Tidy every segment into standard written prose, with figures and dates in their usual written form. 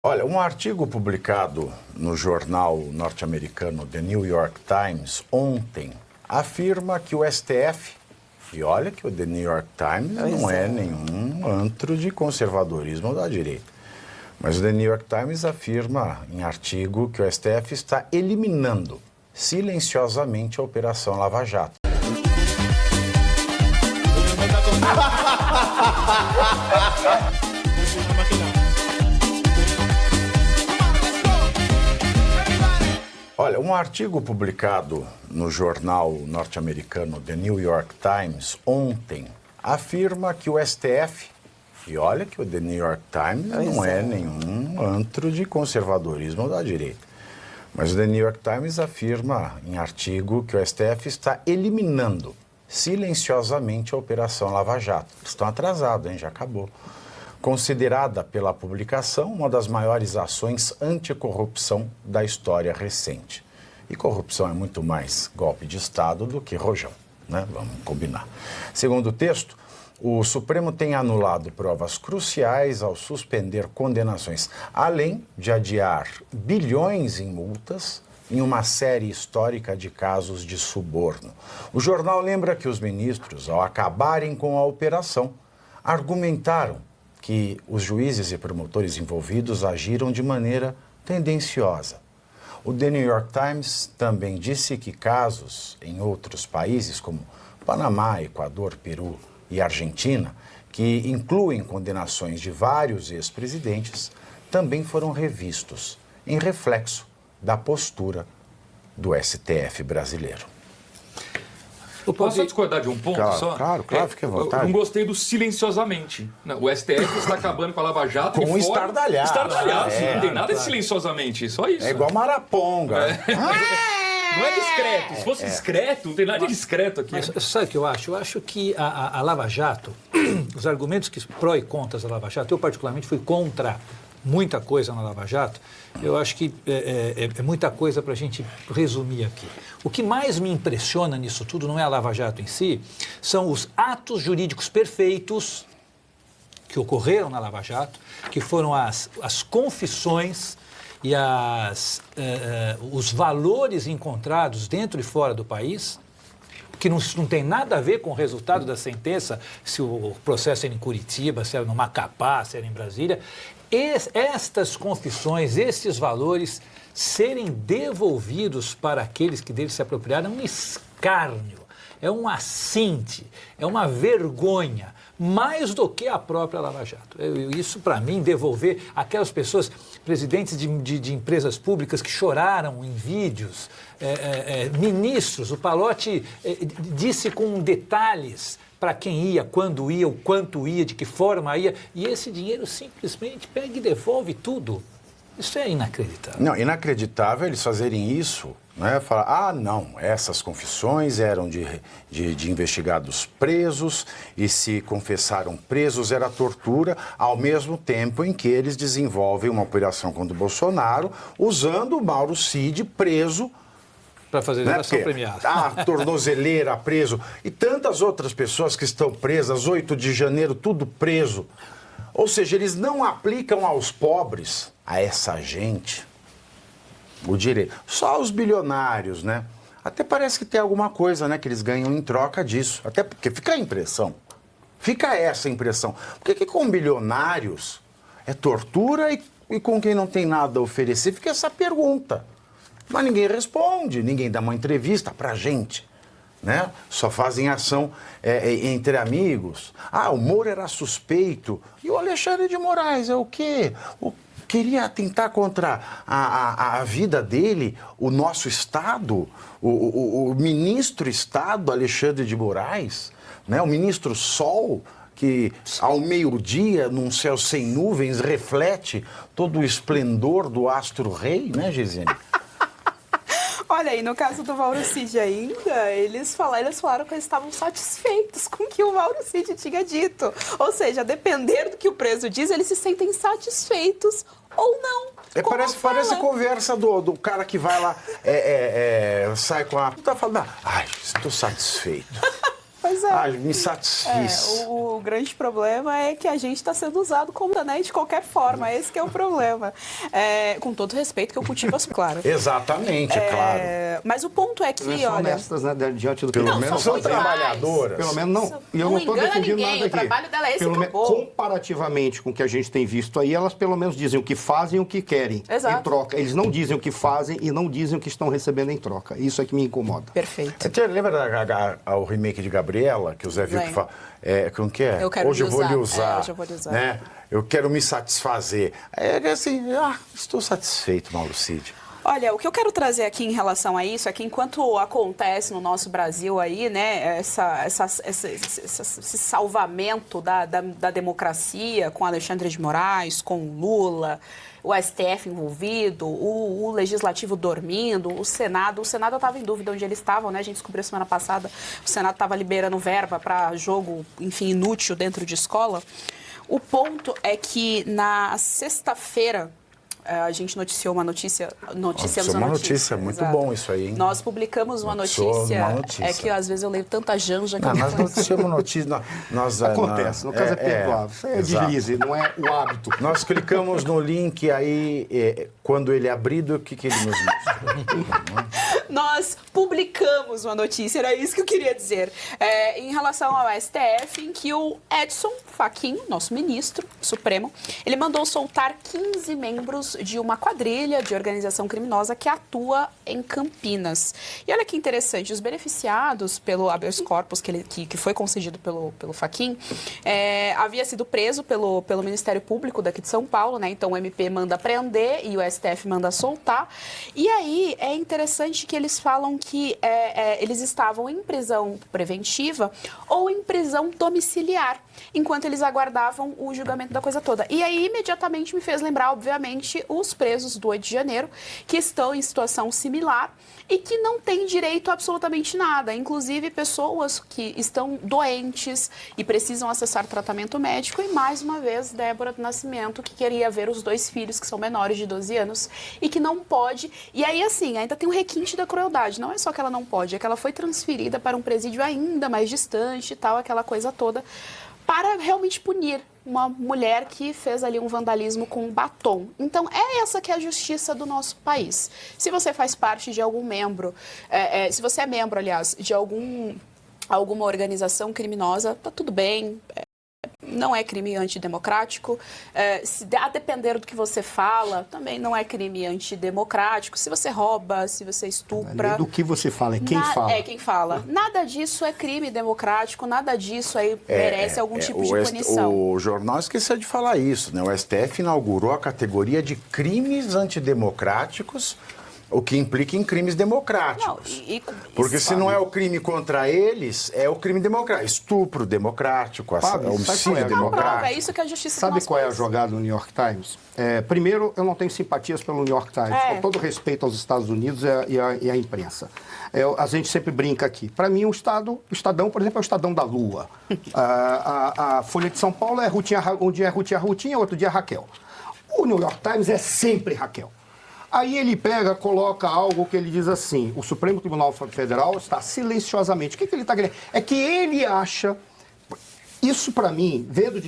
Olha, um artigo publicado no jornal norte-americano The New York Times ontem afirma que o STF, e olha que o The New York Times não é nenhum antro de conservadorismo da direita, mas o The New York Times afirma em artigo que o STF está eliminando silenciosamente a Operação Lava Jato. Olha, um artigo publicado no jornal norte-americano The New York Times ontem afirma que o STF, e olha que o The New York Times não é nenhum antro de conservadorismo da direita, mas o The New York Times afirma em artigo que o STF está eliminando silenciosamente a Operação Lava Jato. Estão atrasados, hein? Já acabou. Considerada pela publicação uma das maiores ações anticorrupção da história recente. E corrupção é muito mais golpe de Estado do que rojão, né? Vamos combinar. Segundo o texto, o Supremo tem anulado provas cruciais ao suspender condenações, além de adiar bilhões em multas em uma série histórica de casos de suborno. O jornal lembra que os ministros, ao acabarem com a operação, argumentaram que os juízes e promotores envolvidos agiram de maneira tendenciosa. O The New York Times também disse que casos em outros países, como Panamá, Equador, Peru e Argentina, que incluem condenações de vários ex-presidentes, também foram revistos, em reflexo da postura do STF brasileiro. Eu posso só discordar de um ponto só? Claro, fique à vontade. Eu não gostei do silenciosamente. O STF está acabando com a Lava Jato. Com estardalhaço. Estardalhaço, não tem nada de silenciosamente, só isso. É igual Maraponga. Não é discreto. Se fosse discreto, não tem nada de discreto aqui. Mas sabe o que eu acho? Eu acho que a Lava Jato, os argumentos que pró e contras da Lava Jato, eu particularmente fui contra muita coisa na Lava Jato, eu acho que é muita coisa para a gente resumir aqui. O que mais me impressiona nisso tudo não é a Lava Jato em si, são os atos jurídicos perfeitos que ocorreram na Lava Jato, que foram as confissões e os valores encontrados dentro e fora do país, que não tem nada a ver com o resultado da sentença, se o processo era em Curitiba, se era no Macapá, se era em Brasília. Estas confissões, esses valores serem devolvidos para aqueles que deles se apropriaram é um escárnio, é um assinte, é uma vergonha, mais do que a própria Lava Jato. Isso, para mim, devolver aquelas pessoas, presidentes de empresas públicas que choraram em vídeos, ministros, o Palocci disse com detalhes para quem ia, quando ia, o quanto ia, de que forma ia, e esse dinheiro simplesmente pega e devolve tudo. Isso é inacreditável. Não, inacreditável eles fazerem isso, né? Falar, não, essas confissões eram de investigados presos e se confessaram presos era tortura, ao mesmo tempo em que eles desenvolvem uma operação contra o Bolsonaro usando o Mauro Cid preso para fazer delação premiada. A tornozeleira preso e tantas outras pessoas que estão presas, 8 de janeiro, tudo preso. Ou seja, eles não aplicam aos pobres, a essa gente, o direito. Só os bilionários, né? Até parece que tem alguma coisa, né, que eles ganham em troca disso. Até porque fica a impressão, fica essa impressão. Porque que com bilionários é tortura e com quem não tem nada a oferecer fica essa pergunta. Mas ninguém responde, ninguém dá uma entrevista pra gente, né? Só fazem ação entre amigos. O Moro era suspeito. E o Alexandre de Moraes é o quê? Queria atentar contra a vida dele, o nosso Estado, o ministro Estado Alexandre de Moraes, né? O ministro Sol, que ao meio-dia, num céu sem nuvens, reflete todo o esplendor do astro-rei, né, Gisele? Olha, aí no caso do Mauro Cid ainda, eles falaram que eles estavam satisfeitos com o que o Mauro Cid tinha dito. Ou seja, dependendo do que o preso diz, eles se sentem satisfeitos ou não. Parece conversa do cara que vai lá, sai com a... Tá falando, estou satisfeito. Pois é. Ah, me satisfiz. O grande problema é que a gente está sendo usado como né, de qualquer forma. Esse que é o problema. Com todo respeito que eu cultivo as claro. Exatamente, é claro. Mas o ponto é que, São olha... honestas, né, diante do Pelo Não, menos são são muito mais. trabalhadoras. Pelo menos não. E eu Não não estou engana defendendo ninguém, nada aqui. o trabalho dela é esse, Pelo acabou. comparativamente com o que a gente tem visto aí, elas pelo menos dizem o que fazem e o que querem Exato. em troca. Eles não dizem o que fazem e não dizem o que estão recebendo em troca. Isso é que me incomoda. Perfeito. Você lembra o remake de Gabriela, que o Zé Vilk fala? Como que é? Eu quero Hoje lhe eu vou lhe usar. usar. Hoje eu vou lhe usar. Né? Eu quero me satisfazer. É assim, estou satisfeito, Mauro Cid. Olha, o que eu quero trazer aqui em relação a isso é que enquanto acontece no nosso Brasil aí, né, esse salvamento da democracia com Alexandre de Moraes, com Lula, o STF envolvido, o Legislativo dormindo, o Senado estava em dúvida onde eles estavam, né? A gente descobriu semana passada, o Senado estava liberando verba para jogo, enfim, inútil dentro de escola. O ponto é que na sexta-feira, a gente noticiou uma notícia. Noticiamos uma notícia, muito bom isso aí, hein? Nós publicamos uma Noticiou notícia. uma notícia. É que às vezes eu leio tanta janja que eu Nós noticiamos notícia. Acontece, no caso é perdoável. Isso é exato. deslize, não é o hábito. Nós clicamos no link aí, quando ele abrido, o que ele nos mostra? Nós publicamos uma notícia, era isso que eu queria dizer, em relação ao STF, em que o Edson Fachin, nosso ministro supremo, ele mandou soltar 15 membros de uma quadrilha de organização criminosa que atua em Campinas. E olha que interessante, os beneficiados pelo habeas corpus que foi concedido pelo Fachin, havia sido preso pelo Ministério Público daqui de São Paulo, né? Então o MP manda prender e o STF manda soltar. E aí é interessante que eles falam que eles estavam em prisão preventiva ou em prisão domiciliar, enquanto eles aguardavam o julgamento da coisa toda. E aí, imediatamente, me fez lembrar, obviamente, os presos do 8 de janeiro, que estão em situação similar e que não têm direito a absolutamente nada. Inclusive, pessoas que estão doentes e precisam acessar tratamento médico. E, mais uma vez, Débora do Nascimento, que queria ver os 2 filhos, que são menores de 12 anos, e que não pode. E aí, assim, ainda tem um requinte da crueldade. Não é só que ela não pode, é que ela foi transferida para um presídio ainda mais distante e tal, aquela coisa toda, para realmente punir uma mulher que fez ali um vandalismo com um batom. Então, é essa que é a justiça do nosso país. Se você faz parte de algum membro, se você é membro, aliás, de alguma organização criminosa, tá tudo bem, não é crime antidemocrático. A depender do que você fala, também não é crime antidemocrático. Se você rouba, se você estupra... Do que você fala, é quem fala. É quem fala. Nada disso é crime democrático, nada disso aí merece algum tipo de punição. O jornal esqueceu de falar isso, né? O STF inaugurou a categoria de crimes antidemocráticos, o que implica em crimes democráticos. Não, porque se não é o crime contra eles, é o crime democrático. Estupro democrático, homicídio democrático. É isso que a justiça Sabe qual é a jogada do New York Times? Primeiro, eu não tenho simpatias pelo New York Times, com todo respeito aos Estados Unidos e à imprensa. A gente sempre brinca aqui. Para mim, o Estadão, por exemplo, é o Estadão da Lua. A Folha de São Paulo um dia é Rutinha, outro dia é Raquel. O New York Times é sempre Raquel. Aí ele coloca algo que ele diz assim: o Supremo Tribunal Federal está silenciosamente. O que ele está querendo? É que ele acha, isso para mim, vindo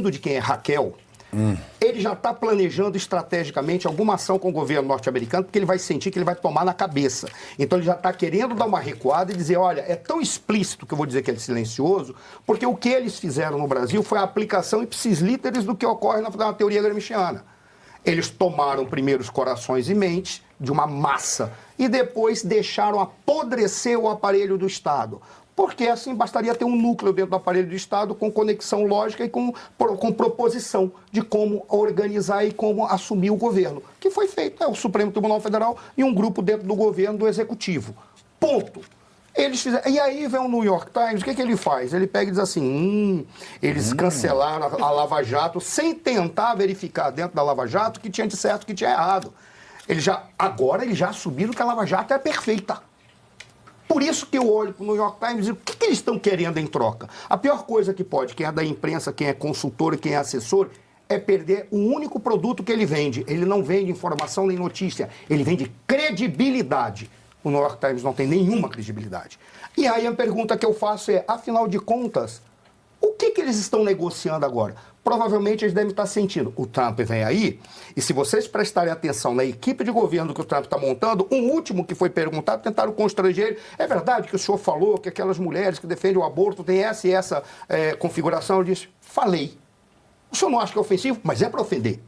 de quem é Raquel, ele já está planejando estrategicamente alguma ação com o governo norte-americano, porque ele vai sentir que ele vai tomar na cabeça. Então ele já está querendo dar uma recuada e dizer, olha, é tão explícito que eu vou dizer que é silencioso, porque o que eles fizeram no Brasil foi a aplicação ipsis literis do que ocorre na teoria gramsciana. Eles tomaram primeiro os corações e mentes de uma massa e depois deixaram apodrecer o aparelho do Estado. Porque assim bastaria ter um núcleo dentro do aparelho do Estado com conexão lógica e com proposição de como organizar e como assumir o governo. O que foi feito é o Supremo Tribunal Federal e um grupo dentro do governo do Executivo. Ponto. Eles fizeram. E aí vem o New York Times, o que ele faz? Ele pega e diz assim, eles cancelaram a Lava Jato sem tentar verificar dentro da Lava Jato o que tinha de certo e o que tinha errado. Agora eles já assumiram que a Lava Jato é perfeita. Por isso que eu olho para o New York Times e digo, o que eles estão querendo em troca? A pior coisa que pode, quem é da imprensa, quem é consultor e quem é assessor, é perder o único produto que ele vende. Ele não vende informação nem notícia, ele vende credibilidade. o New York Times não tem nenhuma credibilidade. E aí a pergunta que eu faço é, afinal de contas, o que eles estão negociando agora? Provavelmente eles devem estar sentindo, o Trump vem aí, e se vocês prestarem atenção na equipe de governo que o Trump está montando, um último que foi perguntado, tentaram constranger ele, é verdade que o senhor falou que aquelas mulheres que defendem o aborto têm essa e essa configuração? Ele disse, falei. O senhor não acha que é ofensivo? Mas é para ofender.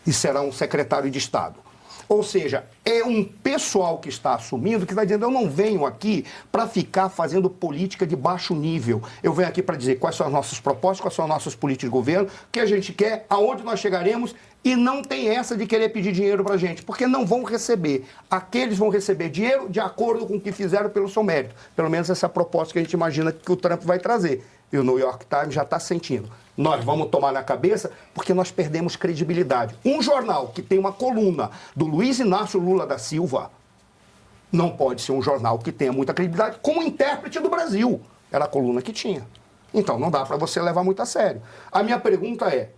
E será um secretário de Estado. Ou seja, é um pessoal que está assumindo, que está dizendo, eu não venho aqui para ficar fazendo política de baixo nível. Eu venho aqui para dizer quais são as nossas propostas, quais são as nossas políticas de governo, o que a gente quer, aonde nós chegaremos, e não tem essa de querer pedir dinheiro para a gente, porque não vão receber. Aqueles vão receber dinheiro de acordo com o que fizeram pelo seu mérito. Pelo menos essa proposta que a gente imagina que o Trump vai trazer. E o New York Times já está sentindo. Nós vamos tomar na cabeça porque nós perdemos credibilidade. Um jornal que tem uma coluna do Luiz Inácio Lula da Silva não pode ser um jornal que tenha muita credibilidade como intérprete do Brasil. Era a coluna que tinha. Então não dá para você levar muito a sério. A minha pergunta é,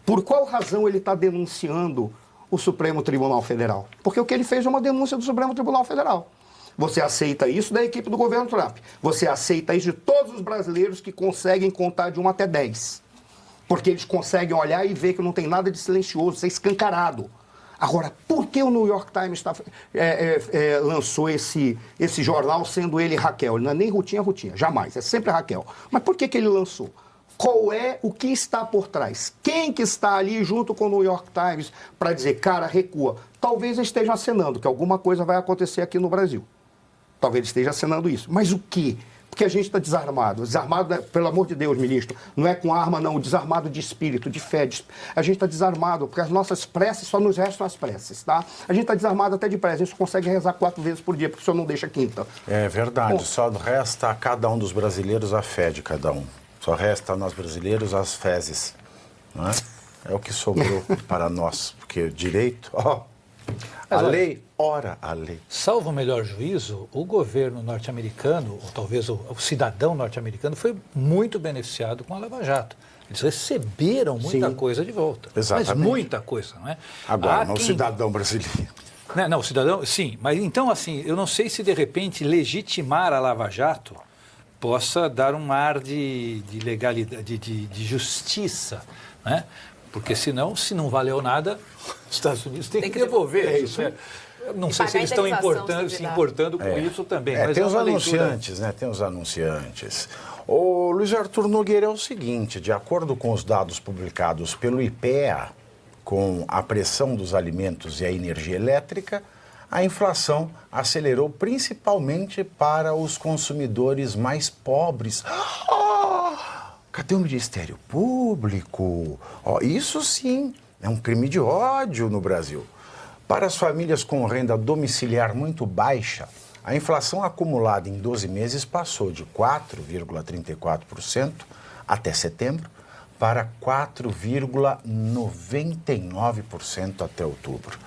por qual razão ele está denunciando o Supremo Tribunal Federal? Porque o que ele fez é uma denúncia do Supremo Tribunal Federal. Você aceita isso da equipe do governo Trump. Você aceita isso de todos os brasileiros que conseguem contar de 1 até 10. Porque eles conseguem olhar e ver que não tem nada de silencioso, isso é escancarado. Agora, por que o New York Times lançou esse jornal sendo ele Raquel? Ele não é nem Rutinha, jamais, é sempre Raquel. Mas por que ele lançou? Qual é o que está por trás? Quem que está ali junto com o New York Times para dizer, cara, recua? Talvez estejam acenando que alguma coisa vai acontecer aqui no Brasil. Talvez esteja acenando isso. Mas o quê? Porque a gente está desarmado. Desarmado, pelo amor de Deus, ministro, não é com arma, não. Desarmado de espírito, de fé. A gente está desarmado, porque as nossas preces só nos restam as preces, tá? A gente está desarmado até de prece. A gente consegue rezar 4 vezes por dia, porque o senhor não deixa quinta. É verdade. Bom, só resta a cada um dos brasileiros a fé de cada um. Só resta a nós brasileiros as fezes. Não é? É o que sobrou para nós. Porque direito, a lei, ora a lei. Salvo o melhor juízo, o governo norte-americano, ou talvez o cidadão norte-americano, foi muito beneficiado com a Lava Jato. Eles receberam muita coisa de volta. Exatamente. Mas muita coisa, não é? Agora, não o cidadão brasileiro. Não, o cidadão, sim. Mas então, assim, eu não sei se de repente legitimar a Lava Jato possa dar um ar de legalidade, de justiça, né? Porque senão, se não valeu nada, os Estados Unidos têm que devolver. É isso. Não sei se eles estão se importando com isso também. Mas tem os anunciantes, né? Tem os anunciantes. O Luiz Arthur Nogueira, é o seguinte, de acordo com os dados publicados pelo IPEA, com a pressão dos alimentos e a energia elétrica, a inflação acelerou principalmente para os consumidores mais pobres. Cadê o Ministério Público? Isso sim é um crime de ódio no Brasil. Para as famílias com renda domiciliar muito baixa, a inflação acumulada em 12 meses passou de 4,34% até setembro para 4,99% até outubro.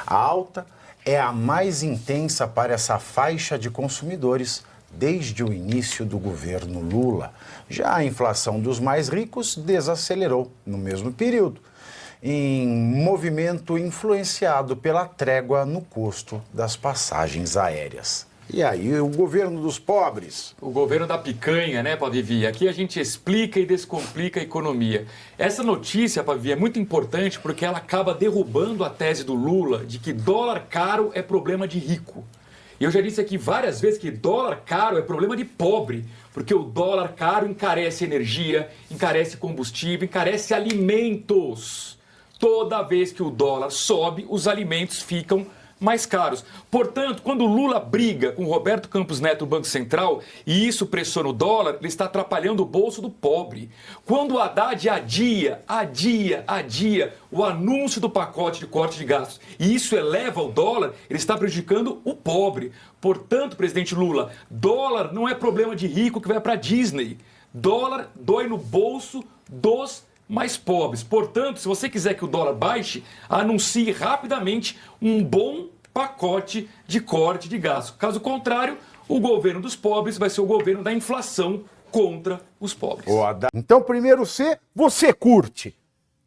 A alta é a mais intensa para essa faixa de consumidores desde o início do governo Lula. Já a inflação dos mais ricos desacelerou no mesmo período, em movimento influenciado pela trégua no custo das passagens aéreas. E aí, o governo dos pobres? O governo da picanha, né, Pavia? Aqui a gente explica e descomplica a economia. Essa notícia, Pavia, é muito importante porque ela acaba derrubando a tese do Lula de que dólar caro é problema de rico. E eu já disse aqui várias vezes que dólar caro é problema de pobre, porque o dólar caro encarece energia, encarece combustível, encarece alimentos. Toda vez que o dólar sobe, os alimentos ficam mais caros. Portanto, quando o Lula briga com o Roberto Campos Neto, o Banco Central, e isso pressiona o dólar, ele está atrapalhando o bolso do pobre. Quando o Haddad adia o anúncio do pacote de corte de gastos, e isso eleva o dólar, ele está prejudicando o pobre. Portanto, presidente Lula, dólar não é problema de rico que vai para Disney. Dólar dói no bolso dos mais pobres. Portanto, se você quiser que o dólar baixe, anuncie rapidamente um bom pacote de corte de gastos. Caso contrário, o governo dos pobres vai ser o governo da inflação contra os pobres. Então, primeiro você curte,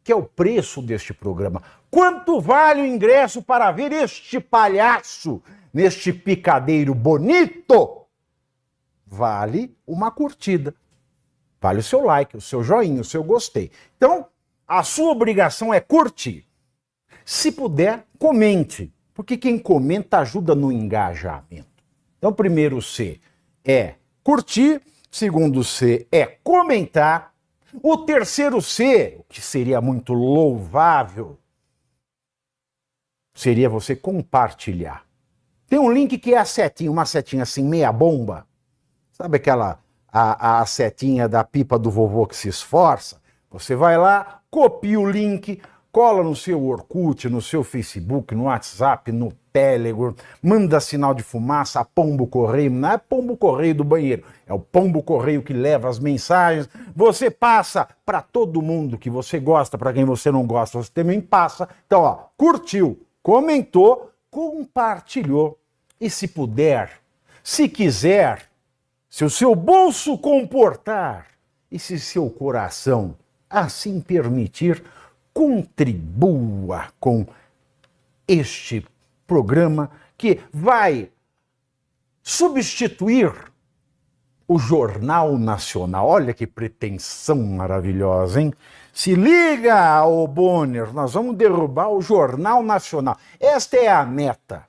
que é o preço deste programa. Quanto vale o ingresso para ver este palhaço neste picadeiro bonito, vale uma curtida. Vale o seu like, o seu joinha, o seu gostei. Então, a sua obrigação é curtir. Se puder, comente, porque quem comenta ajuda no engajamento. Então, primeiro C é curtir, segundo C é comentar, o terceiro C, o que seria muito louvável, seria você compartilhar. Tem um link que é a setinha, uma setinha assim, meia bomba. Sabe aquela, a setinha da pipa do vovô que se esforça? Você vai lá, copia o link, cola no seu Orkut, no seu Facebook, no WhatsApp, no Telegram, manda sinal de fumaça, pombo correio, não é pombo correio do banheiro, é o pombo correio que leva as mensagens, você passa para todo mundo que você gosta, para quem você não gosta, você também passa. Então, ó, curtiu, comentou, compartilhou. E se puder, se quiser, se o seu bolso comportar e se seu coração assim permitir, contribua com este programa que vai substituir o Jornal Nacional. Olha que pretensão maravilhosa, hein? Se liga, ô Bonner, nós vamos derrubar o Jornal Nacional. Esta é a meta.